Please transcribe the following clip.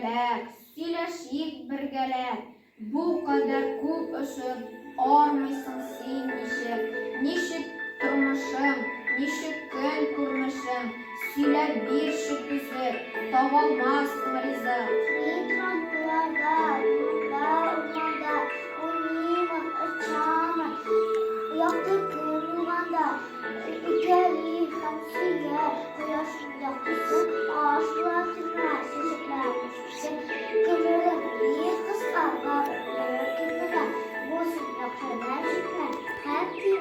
birgalak, söylashik birgalak. Bu qadar ko'p o'sib, ormaysan sen nishib. Nishib turmushim, nishib kun ko'rmishim. Söylab bir shu tuzib, topolmasdim rizq. Yıpranmalarda, ormanda, o'ynayman, ichaman. Yoqdi ko'rganda, ikali hamsiga, quyosh yoqdisi, osh bilan turmas, chechaklar pishsin. Ko'mirim yer qisqa, g'arib, bo'sin, yoqalar cheklar, happy